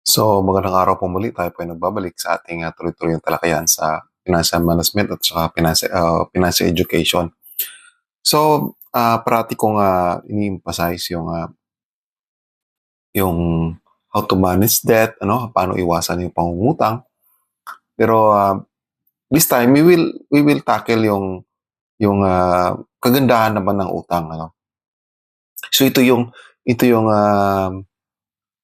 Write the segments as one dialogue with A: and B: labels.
A: So, magandang araw po muli. Tayo po ay nagbabalik sa ating tuloy-tuloy na talakayan sa financial management at saka financial education. So, parati kong ini-emphasize yung how to manage debt, paano iwasan yung pangungutang. Pero this time we will tackle yung kagandahan naman ng utang, So ito yung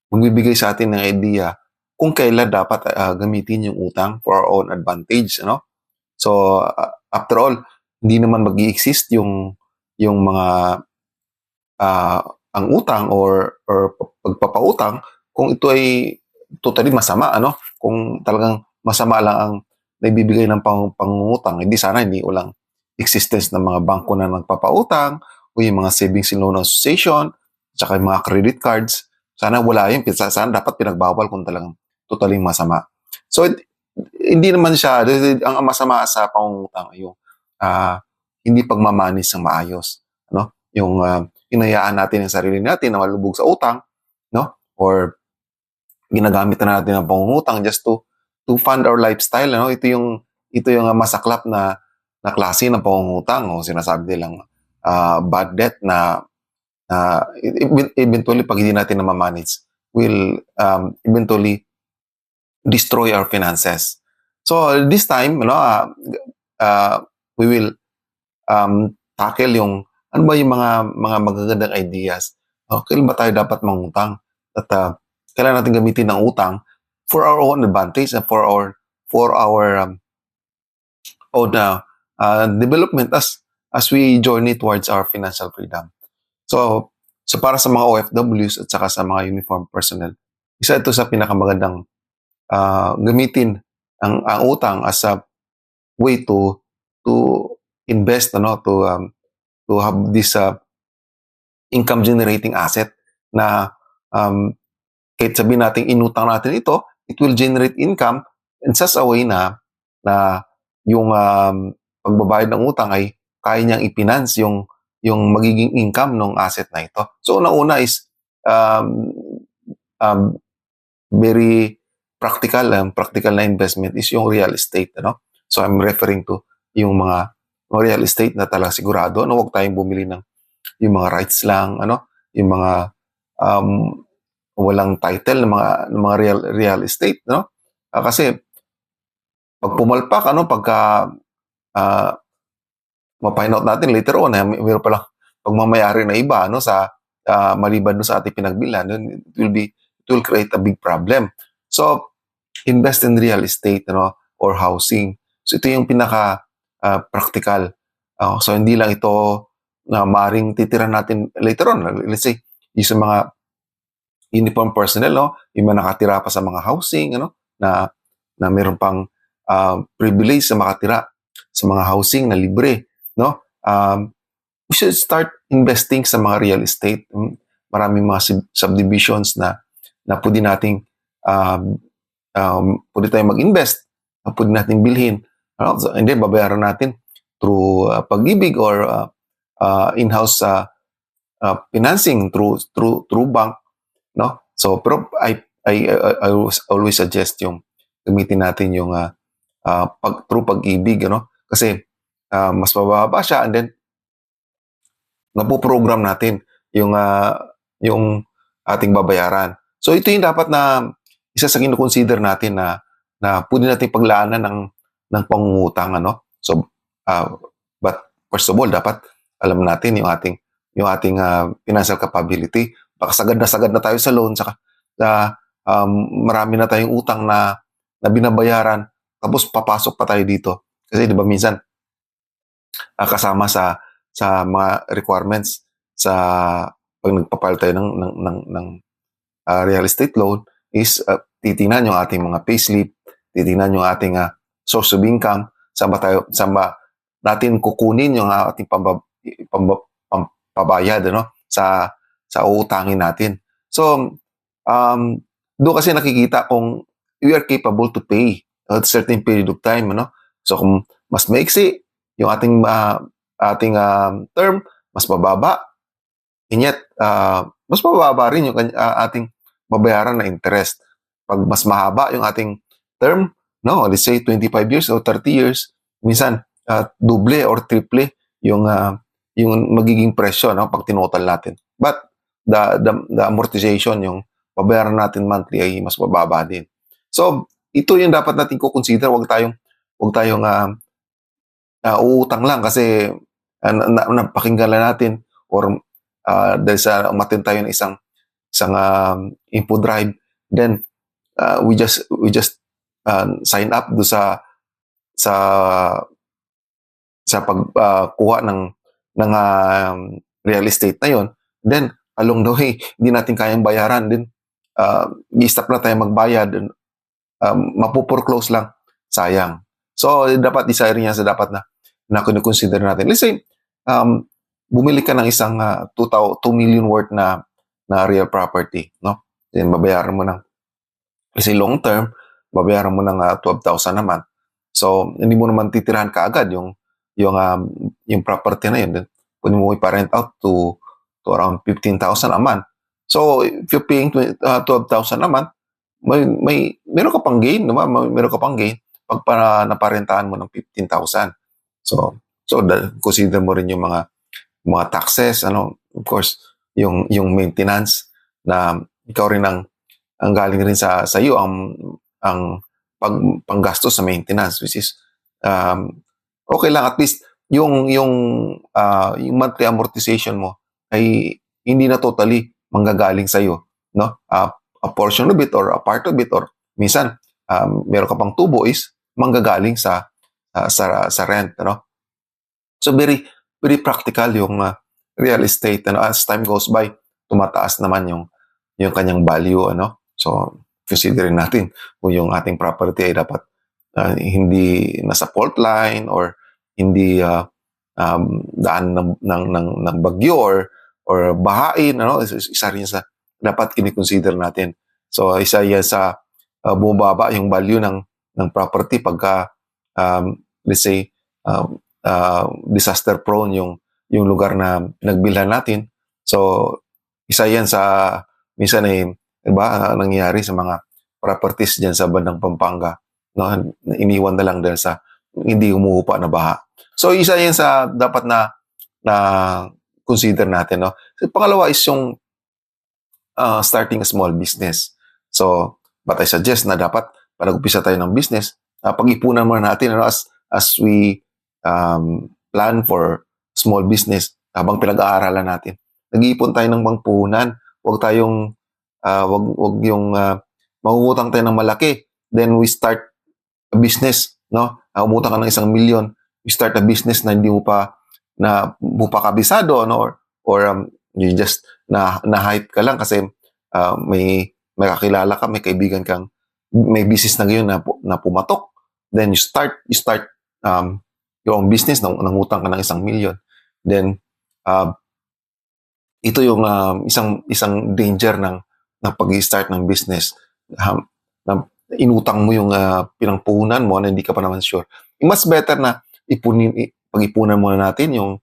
A: magbibigay sa atin ng idea kung kailan dapat gamitin yung utang for our own advantage, So, after all, hindi naman mag-i-exist yung mga ang utang or pagpapautang kung ito ay totally masama, Kung talagang masama lang ang naibibigay ng pangungutang, hindi ulang existence ng mga bangko na nagpapautang o yung mga savings and loan association, tsaka yung mga credit cards. Sana wala yun. Sana dapat pinagbawal kung talagang totally masama. So, hindi naman siya, ang masama sa pangungutang ay yung hindi pagmamanis ng maayos, Yung hinayaan natin ang sarili natin na malubog sa utang, Or ginagamit na natin ang pangungutang just to fund our lifestyle, Ito yung masaklap na klase ng pangungutang, o sinasabi nilang bad debt na eventually pag hindi natin na ma-manage will eventually destroy our finances. So this time, we will tackle yung ano ba yung mga magagandang ideas. Kailan ba tayo dapat mangutang? At kailan natin gamitin ang utang for our own advantage and for our own development as we journey towards our financial freedom. So para sa mga OFWs at saka sa mga uniformed personnel, isa ito sa pinakamagandang gamitin ang utang as a way to invest, to have this income generating asset na kahit sabihin natin inutang natin ito, it will generate income in such a way na yung pagbabayad ng utang ay kaya niyang i-finance yung magiging income ng asset na ito. So una is very practical na investment is yung real estate, So I'm referring to yung mga real estate na talagang sigurado, huwag tayong bumili ng yung mga rights lang, yung mga walang title ng mga real estate, kasi pag pumalpak, pagka ma-find out natin later on, mayroon palang pagmamayari na iba, sa maliban sa ating pinagbilan, it will create a big problem. So invest in real estate, or housing. So ito yung pinaka practical. So hindi lang ito na maring titira natin later on. Let's say, yung sa mga uniform personnel, yung mga nakatira pa sa mga housing, na meron pang privilege sa makatira sa mga housing na libre, we should start investing sa mga real estate. Maraming mga subdivisions na pwede nating pwede tayong mag-invest, pwede nating bilhin, and then babayaran natin through Pag-ibig or in-house financing through bank, So pero I always suggest yung gamitin natin yung through Pag-ibig, kasi mas mababa siya, and then napoprogram natin yung ating babayaran. So ito yung dapat na isa sa kino-consider natin na pwede natin paglaanan ng pangungutang, So but first of all, dapat alam natin yung ating financial capability. Baka sagad na tayo sa loan, saka marami na tayong utang na binabayaran, tapos papasok pa tayo dito. Kasi di ba minsan kasama sa mga requirements sa pag nagpapile tayo ng real estate loan is titingnan yung ating mga payslip, titingnan yung ating source of income, saan ba natin kukunin yung ating pabayad, sa uutangin natin. So doon kasi nakikita kung we are capable to pay at a certain period of time, So kung mas maiksi yung ating term, mas mababa, and yet mas mababa rin yung ating babayaran na interest. Pag mas mahaba yung ating term, no, let's say 25 years or 30 years, minsan doble or triple yung magiging presyo, no, pag tinotal natin. But the amortization, yung babayaran natin monthly, ay mas mababa din. So ito yung dapat natin ko-consider. Wag tayong uutang lang kasi napakinggan lang natin or dahil sa umattend tayo ng isang info drive, then we just sign up do sa pagkuha ng real estate na yon. Then along the way, hindi natin kayang bayaran din, i-stop na tayo magbayad, mapuporclose lang, sayang. So dapat isa rin yan sa dapat na kino-consider natin. Let's say bumili ka ng isang 2 million worth na real property, no? Then babayaran mo ng, kasi long term, babayaran mo ng 12,000 naman. So hindi mo naman titirahan kaagad yung property na yun. Then pwede mo ipa-rent out to around 15,000 a month. So if you're paying 12,000 a month, meron ka pang gain, naman, meron ka pang gain pag naparentahan mo ng 15,000. So consider mo rin yung mga taxes, of course, yung maintenance, na ikaw rin ang galing rin sa iyo ang panggastos sa maintenance, which is okay lang, at least yung monthly amortization mo ay hindi na totally manggagaling sa iyo, no? A portion of it or a part of it, or minsan meron ka pang tubo is manggagaling sa rent, no? So very very practical yung real estate, as time goes by, tumataas naman yung kanyang value, so considering natin kung yung ating property ay dapat hindi nasa fault line or hindi daan ng bagyo or bahain, isa rin sa dapat kini-consider natin. So isa yan sa bumababa yung value ng property pagka let's say disaster prone yung lugar na nagbilhan natin. So isa yan sa minsan diba, nangyayari sa mga properties diyan sa bandang Pampanga, no? Iniwan na lang dahil sa hindi umuupa na baha. So isa yan sa dapat na consider natin, no? So, pangalawa is yung starting a small business. So but I suggest na dapat pag nag-umpisa tayo ng business, pag-ipunan muna natin, as we plan for small business, habang pinag-aaralan natin, nag-iipon tayo ng pangpuhunan. Huwag yung mangungutang tayo ng malaki, then we start a business, no? Umutang ka ng 1 million, you start a business na hindi mo pa kabisado, or you just na hype ka lang kasi may kakilala ka, may kaibigan kang may business na ngayon na pumatok, then you start your own business, nangutang ka ng 1 million. Then ito yung isang danger ng pag-i-start ng business, na inutang mo yung pinangpuhunan mo na hindi ka pa naman sure. Mas better na pag-ipunan muna natin yung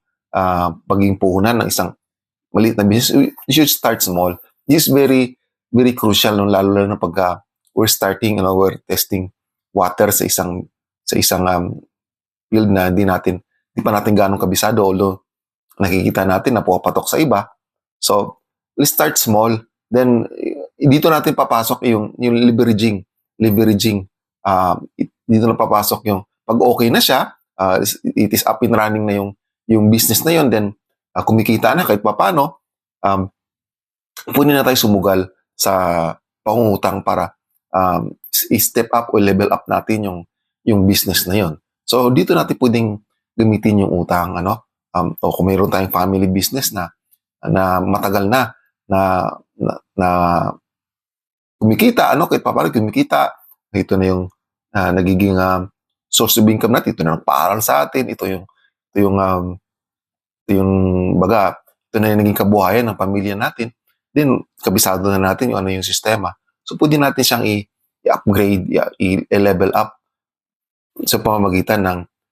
A: pagiging puhunan ng isang maliit na business. You should start small. This is very very crucial, lalo na pag we're starting, we're testing water sa isang field na hindi pa natin ganong kabisado, although nakikita natin na pumapatok sa iba. So let's start small, then dito natin papasok yung leveraging. Dito na papasok yung pag okay na siya, it is up and running na yung business na yun, then kumikita na kahit paano, pwede na tayo sumugal sa pangungutang para i-step up o level up natin yung business na yun. So dito natin pwedeng gamitin yung utang, o kung mayroon tayong family business na matagal na kumikita, kahit paano kumikita, ito na yung nagiging source of income natin, ito na nagpaaral sa atin, ito yung baga, ito na yung naging kabuhayan ng pamilya natin, then kabisado na natin yung sistema. So pwede natin siyang i-upgrade, i-level up sa pamamagitan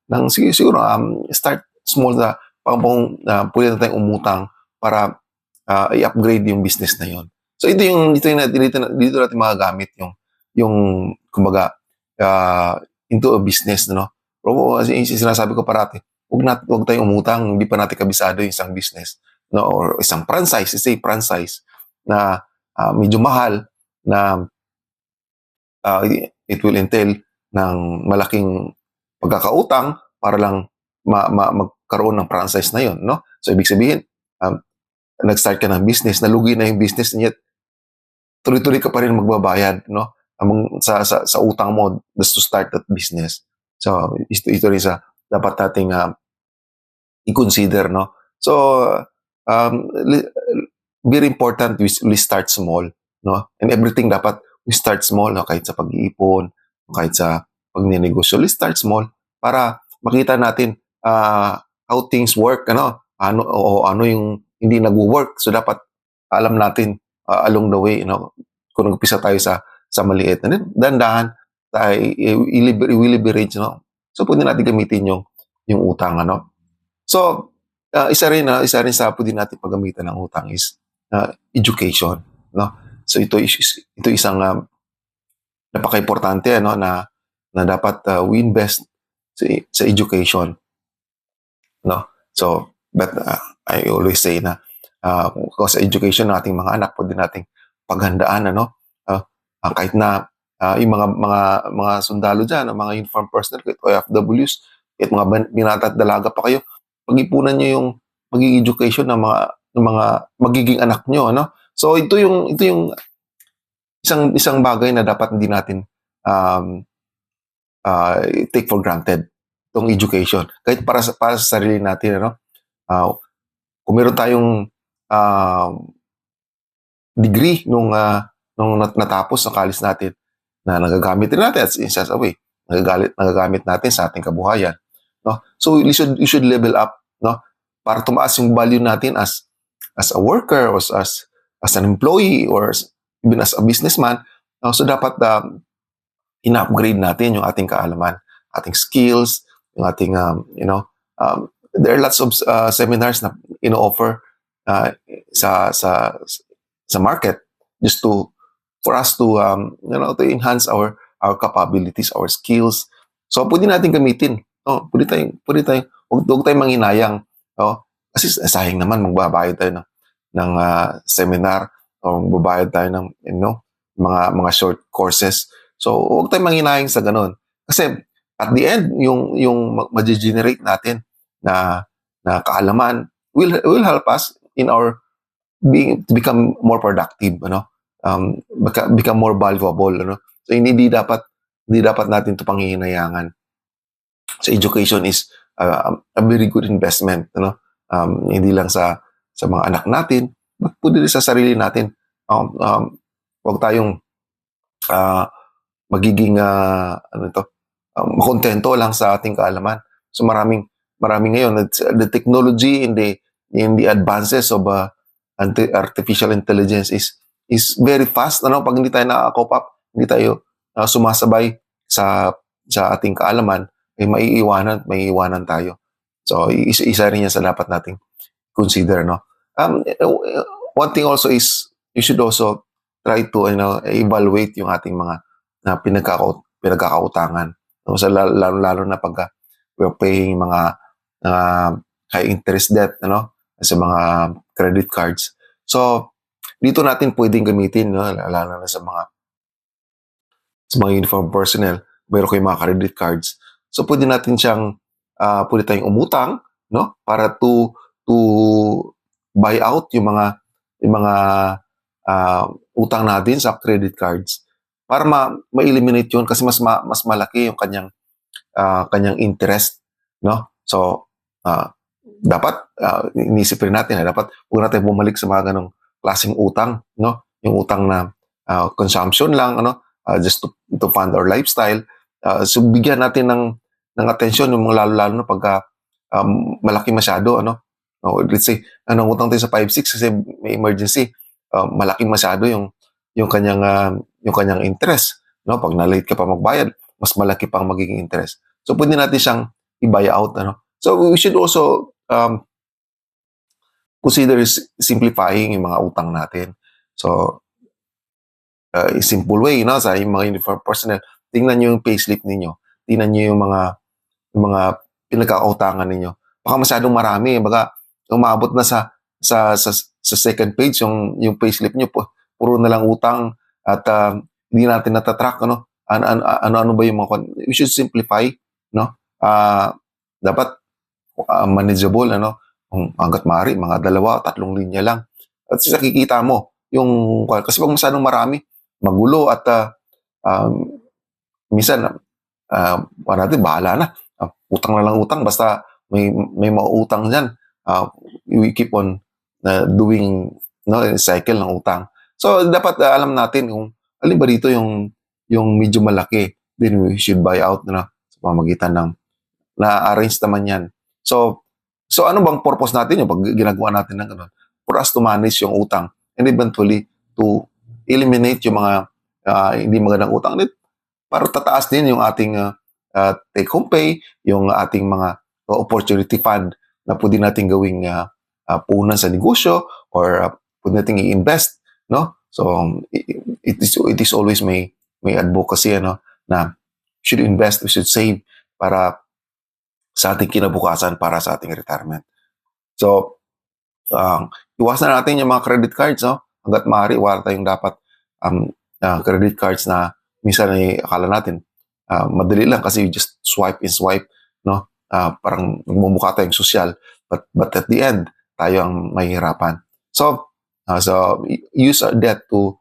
A: ng siguro start small na pwede na tayong umutang para i-upgrade yung business na yon. So dito natin magagamit yung kumbaga into a business, no? Pero sinasabi ko parati, wag tayong umutang, hindi pa natin kabisado yung isang business, no? Or isang franchise na medyo mahal na it will entail ng malaking pagkakautang para lang magkaroon ng franchise na yun, no? So ibig sabihin, nag-start ka ng business, nalugi na yung business, niya, tuloy-tuloy ka pa rin magbabayad, no? Sa utang mo just to start that business. So ito rin sa dapat nating i-consider, no? So very important we start small, no? And everything dapat we start small, no? Kahit sa pag-iipon, kahit sa pagninegosyo, let's start small para makita natin how things work, ano yung hindi nagwo-work. So dapat alam natin along the way, kung nagpisa tayo sa maliit, and then dandahan tayo i-leverage, no? So pwede natin gamitin yung utang, ano? So isa rin sa pwede natin paggamitan ng utang is education, no? So ito isang napaka-importante, ano, na dapat we invest sa education, no? So but I always say na sa education ng ating mga anak, pwede nating paghandaan, ano, kahit na yung mga sundalo diyan, mga uniformed personnel, kahit OFWs, kahit mga binata at dalaga pa kayo, pag-ipunan niyo yung magiging education ng mga magiging anak niyo, ano? So ito yung isang bagay na dapat hindi natin take for granted, itong education. Kahit para sa sarili natin, ano? Kung meron tayong degree nung natapos sa college natin, na nagagamit din natin as a way, nagagamit natin sa ating kabuhayan, no? So you should level up, no? Para tumaas yung value natin as a worker, or as an employee, or even as a businessman. So dapat ina-upgrade natin yung ating kaalaman, ating skills, yung ating there are lots of seminars na ino-offer sa market just for us to to enhance our capabilities, our skills. So pwede natin gamitin. Pwede tayong wag tayong manghinayang, kasi sayang naman magbabayad tayo ng seminar, o magbabayad tayo ng mga short courses. So wag tayong manghinayang sa ganun. Kasi at the end, yung ma-generate natin na kaalaman will help us in our to become more productive, become more valuable, So hindi dapat natin 'to panghihinayangan. So education is a very good investment, hindi lang sa mga anak natin, but pwede rin sa sarili natin. Huwag tayong magiging makontento lang sa ating kaalaman. So maraming ngayon, the technology in the advances of artificial intelligence is very fast, pag hindi tayo na-cope up, hindi tayo sumasabay sa ating kaalaman, maiiwanan tayo. So isa rin yan sa dapat nating consider, no? One thing also is you should also try to evaluate yung ating mga pinagkakautangan, so lalo na pag we're paying mga high interest debt, sa mga credit cards. So dito natin pwedeng gamitin, lalo na sa mga uniform personnel, meron kayong mga credit cards. So pwede natin siyang pwede tayong umutang, para to buy out yung mga utang natin sa credit cards, para ma-eliminate yun, kasi mas malaki yung kanyang interest, So dapat inisip rin natin na dapat huwag natin bumalik sa mga ganong klaseng utang, yung utang na consumption lang, just to fund our lifestyle. So bigyan natin ng atensyon yung mga lalo na pagka malaki masyado, let's say utang tayo sa 5-6 kasi may emergency, malaki masyado yung kanyang interest, pag na-late ka pa magbayad, mas malaki pang magiging interest. So pwede natin siyang i-buy out, So we should also consider simplifying yung mga utang natin. So simple way, no, sa yung mga uniform personnel, tingnan niyo yung payslip ninyo, tingnan niyo yung mga pinagkakautangan ninyo. Baka masyadong marami, baka umabot na sa second page yung payslip niyo po, puro na lang utang at hindi natin natatrack, ano, ano ba yung mga, we should simplify, no? Dapat manageable, ano, kung hangga't maaari mga 2, 3 linya lang. At nakikita mo yung, kasi pag masyadong marami, magulo at minsan natin bahala na. Utang na lang utang basta may mauutang diyan. We keep on doing, no, cycle ng utang. So dapat alam natin kung alin ba dito yung medyo malaki, then we should buy out na sa pamamagitan ng na-arrange naman yan. So ano bang purpose natin yung pag ginagawa natin ng ganun? For us to manage yung utang and eventually to eliminate yung mga hindi magandang utang. Para tataas din yung ating take-home pay, yung ating mga opportunity fund na pwede natin gawing puhunan sa negosyo or pwede natin i-invest, no? So it is always may advocacy, ano, na should invest, we should save para sa ating kinabukasan, para sa ating retirement. So iwasan na natin yung mga credit cards, no? Hangga't maaari, wala tayong dapat credit cards na minsan ay akala natin madali lang kasi you just swipe and swipe, no? Parang magmumukha tayong sosyal, but at the end tayo ang mahihirapan. So use our debt to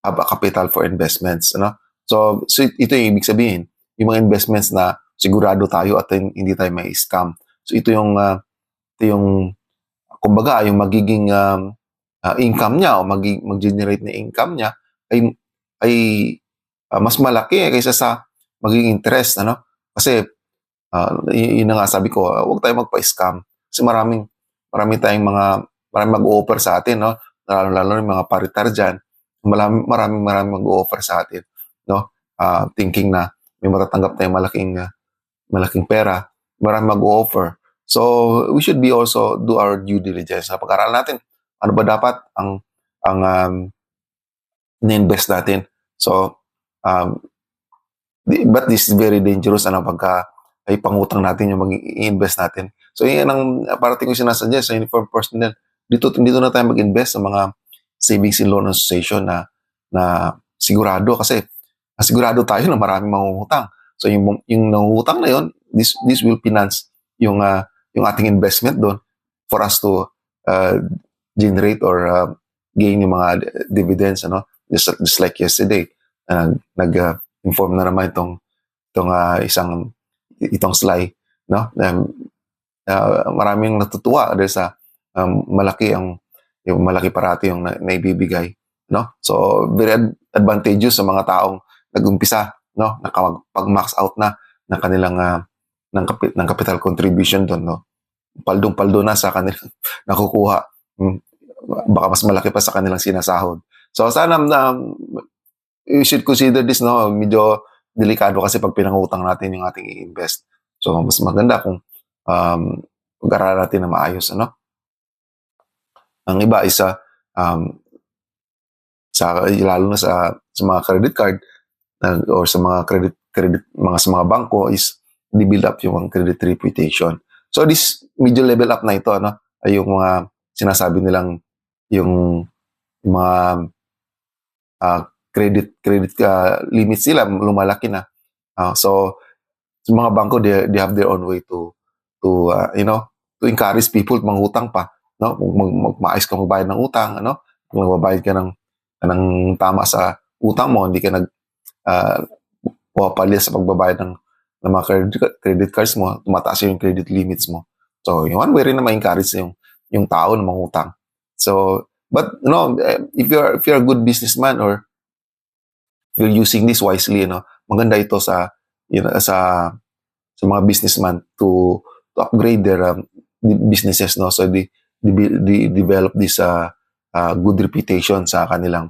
A: have a capital for investments, ano? So ito yung ibig sabihin, yung mga investments na sigurado tayo at hindi tayo may scam. So ito yung kumbaga yung magiging income niya o mag-generate na income niya ay mas malaki kaysa sa magiging interest, ano? Kasi yun na nga sabi ko, huwag tayo magpa-scam kasi marami tayong marami mag-o-offer sa atin, no? Lalo yung mga paritar dyan, marami mag-o-offer sa atin, no? Thinking na may matatanggap tayong malaking pera, marami mag-o-offer. So we should be also do our due diligence na pag-aralan natin ano ba dapat ang na-invest natin. So but this is very dangerous, ano, pagka ay pangutang natin yung mag-i-invest natin. So yan ang parating ko sinasuggest sa uniform personnel. Dito na tayo mag-invest sa mga savings and loan association na sigurado, kasi sigurado tayo na maraming mangungutang. So yung nangungutang na yun, this will finance yung ating investment doon for us to generate or gain yung mga dividends, ano? Just like yesterday, nag-inform na naman itong Sly, no? Maraming natutuwa dahil sa malaki parati yung naibibigay, no? So very advantageous sa mga taong nag-umpisa, no? Nakapag-max out na ng kanilang ng capital contribution doon, no? Paldong-paldo na sa kanilang nakukuha. Baka mas malaki pa sa kanilang sinasahod. So sana we should consider this, no? Medyo delikado kasi pag pinangutang natin yung ating i-invest. So mas maganda kung pag-aralan natin na maayos, ano? Ang iba is lalo na sa mga credit card or sa mga sa mga bangko is build up yung credit reputation. So this medyo level up na ito, ano? Ay yung mga sinasabi nilang yung mga credit limits nila lumalaki na. So mga bangko, they have their own way to to encourage people mangutang pa, no? Maayos ka magbayad ng utang, ano? Kung magbabayad ka ng tama sa utang mo, hindi ka pumapalya sa pagbabayad ng mga credit cards mo, tumataas yung credit limits mo. So yung one way rin na ma-encourage yung tao na mangutang. So but if you're a good businessman or you're using this wisely, maganda ito sa mga businessman to upgrade their businesses, no? So they develop this good reputation sa kanilang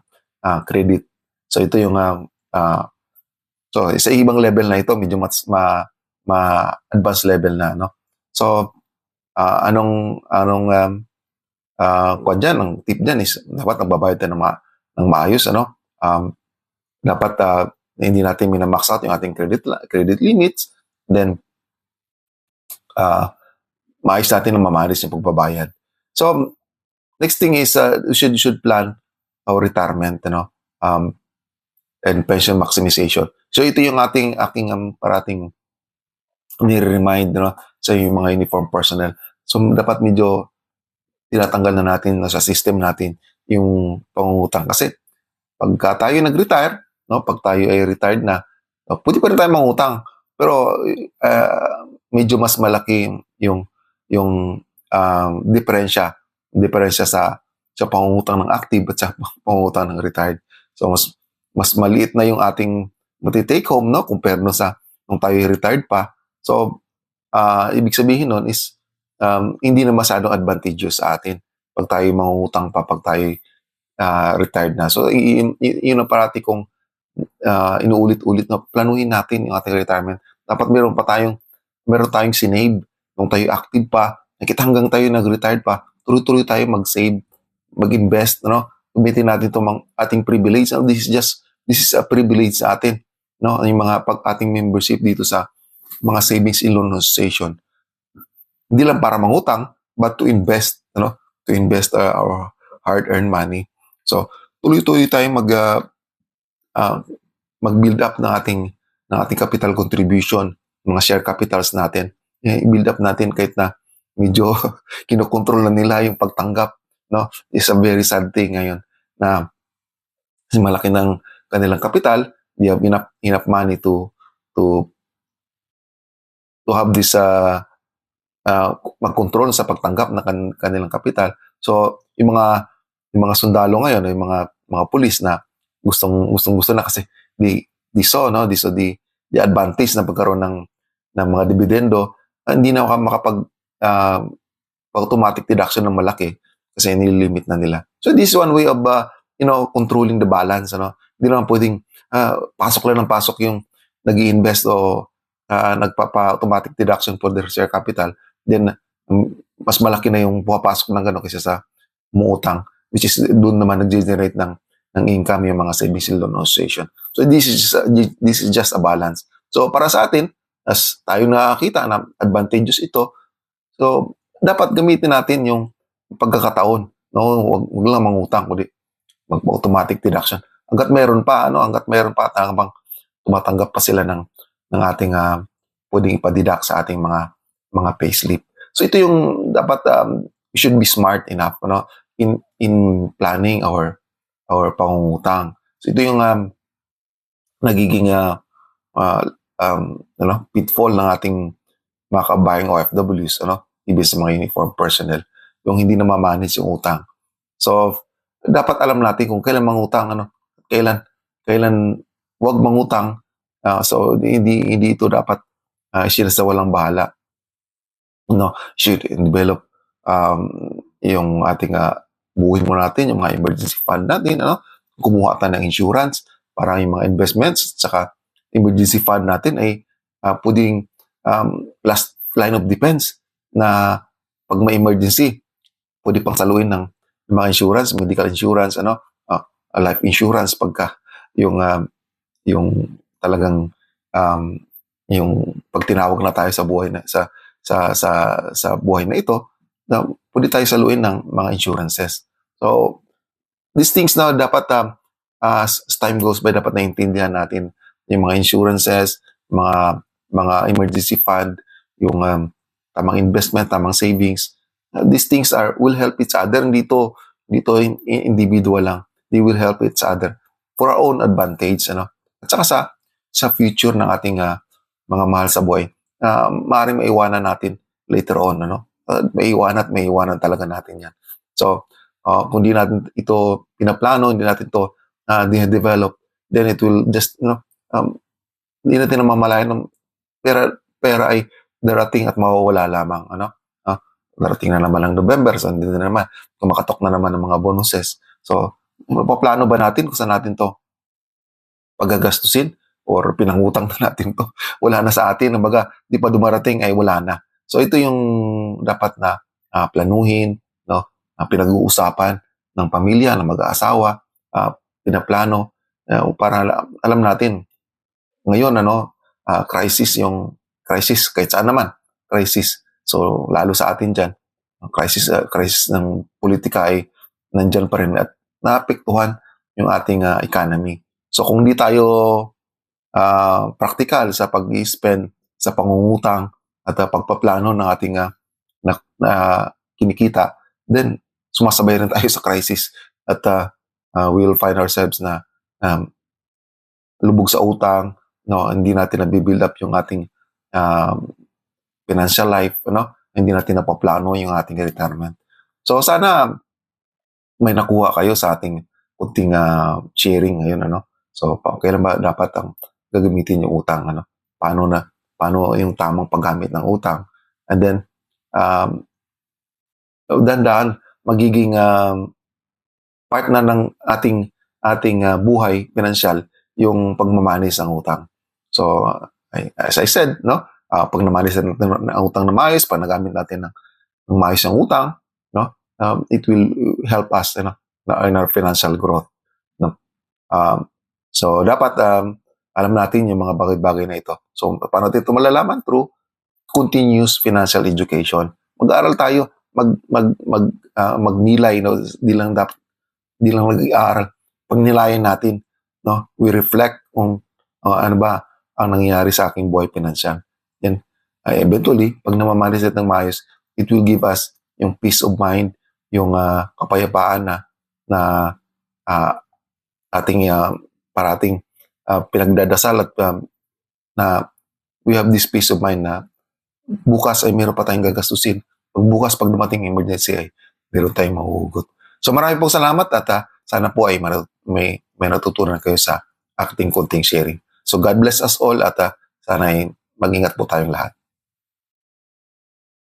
A: credit. So ito yung so sa ibang level na ito, medyo ma advanced level na, no? So anong kuwan diyan, ang tip diyan is dapat nagbabayad tayo ng maayos, ano? Dapat hindi natin mina-max out yung ating credit limits. Then, maayos natin na ma-manage yung pagbabayad. So, next thing is you should plan our retirement, and pension maximization. So, ito yung aking parating ni-remind, sa yung mga uniform personnel. So, dapat medyo tinatanggal na natin sa system natin yung pangungutang. Kasi pagka tayo nag-retire, pag tayo ay retired na, pwede pa rin tayo mangutang. Pero medyo mas malaki yung diferensya sa pangungutang ng active at sa pangungutang ng retired. So mas maliit na yung ating mati-take home, compare sa nung tayo retired pa. So ibig sabihin nun is hindi na masyadong advantageous sa atin pag tayo mangungutang pa, pag tayo retired na. So yun ang parati kong inuulit-ulit na planuhin natin yung ating retirement. Dapat meron tayong sinave nung tayo active pa, nakita hanggang tayo nag-retired pa, tuloy-tuloy tayo mag-save, mag-invest, gamitin natin itong ating privilege. This is a privilege sa atin, yung mga ating membership dito sa mga savings and loan association. Hindi lang para mangutang, but to invest, our hard-earned money. So, tuloy-tuloy tayo mag-build up ng ating capital contribution, mga share capitals natin. I-build up natin kahit na medyo kinokontrol na nila yung pagtanggap, It's a very sad thing ngayon na malaki ng kanilang capital, they have enough money to have this mag-control sa pagtanggap ng kanilang capital. So, yung mga sundalo ngayon, yung mga pulis na gustong-gusto na kasi they saw the advantage na pagkaroon ng mga dividendo, hindi na makapag automatic deduction ng malaki kasi nililimit na nila. So this is one way of controlling the balance, Hindi naman pwedeng pasok lang ng pasok yung nag-i-invest o nagpapa-automatic deduction for their share capital. Then mas malaki na yung pumapasok ng gano'n kaysa sa umuutang, which is doon naman nag-generate ng income yung mga savings and loan association. So this is just a balance. So para sa atin, as tayo nakakita na advantageous ito, so dapat gamitin natin yung pagkakataon. Huwag lang mangutang, kundi mag-automatic deduction. Hanggat meron pa at habang tumatanggap pa sila ng ating pwedeng ipa-deduct sa ating mga payslip. So ito yung dapat we should be smart enough in planning our pangungutang. So ito yung nagiging pitfall ng ating mga kabayang OFWs, ibig sa mga uniform personnel, yung hindi na ma-manage yung utang. So dapat alam natin kung kailan mangutang, kailan wag mangutang. So hindi ito dapat sa walang bahala. Should develop yung ating buuin mo natin yung mga emergency fund natin, kumuha tayo ng insurance para yung mga investments, saka emergency fund natin ay pwedeng last line of defense na pag may emergency, pwede pang saluin ng mga insurance, medical insurance, life insurance pagka yung talagang yung pag tinawag na tayo sa buhay na sa buhay na ito, na pwede tayo saluin ng mga insurances. So these things na dapat as time goes by, dapat naintindihan natin yung mga insurances, mga emergency fund, yung tamang investment, tamang savings. These things will help each other. Dito individual lang. They will help each other for our own advantage, At saka sa future ng ating mga mahal sa buhay, maaaring maiwanan natin later on, maiwanan talaga natin yan. So kung di natin ito pinaplano, hindi natin ito develop, then it will just hindi natin namamalayan ng pera ay darating at mawawala lamang, darating na naman ang November, so hindi na naman, kumakatok na naman ng mga bonuses. So mapaplano ba natin kung saan natin to paggagastusin or pinangutang na natin to? Wala na sa atin, di pa dumarating ay wala na. So ito yung dapat na planuhin, pinag-uusapan ng pamilya, ng mag-aasawa, pinaplano, para alam natin ngayon crisis kahit saan naman, crisis. So lalo sa atin diyan, ang crisis ng politika ay nandiyan pa rin at naapektuhan yung ating economy. So kung di tayo praktikal sa pag-i-spend, sa pangungutang at pagpaplano ng ating kinikita, then sumasabay rin tayo sa crisis at we'll find ourselves na lubog sa utang, no, hindi natin nabibuild up yung ating financial life, hindi natin napaplano yung ating retirement. So sana may nakuha kayo sa ating kunting sharing ngayon, So kailan ba dapat ang gagamitin yung utang, paano yung tamang paggamit ng utang, and then dahan-dahan magiging part na ng ating buhay pinansyal yung pagmamanis ng utang. So as I said, pag namanis natin ng utang na maayos, pag nagamit natin ng maayos ng utang, it will help us in our financial growth, so dapat alam natin yung mga bagay-bagay na ito. So paano natin ito malalaman? Through continuous financial education. Mag-aaral tayo, magnilay, di lang nag-aaral. Pag nilayan natin, we reflect kung ano ba ang nangyayari sa aking buhay pinansyal. Then eventually, pag namamanis ng maayos, it will give us yung peace of mind, yung kapayapaan na ating parating pinagdadasal at na we have this peace of mind na bukas ay meron pa tayong gagastusin. Pag dumating emergency ay meron tayong mahuhugot. So marami pong salamat at sana po ay may natutunan kayo sa ating kunting sharing. So God bless us all at sana ay mag-ingat po tayong lahat.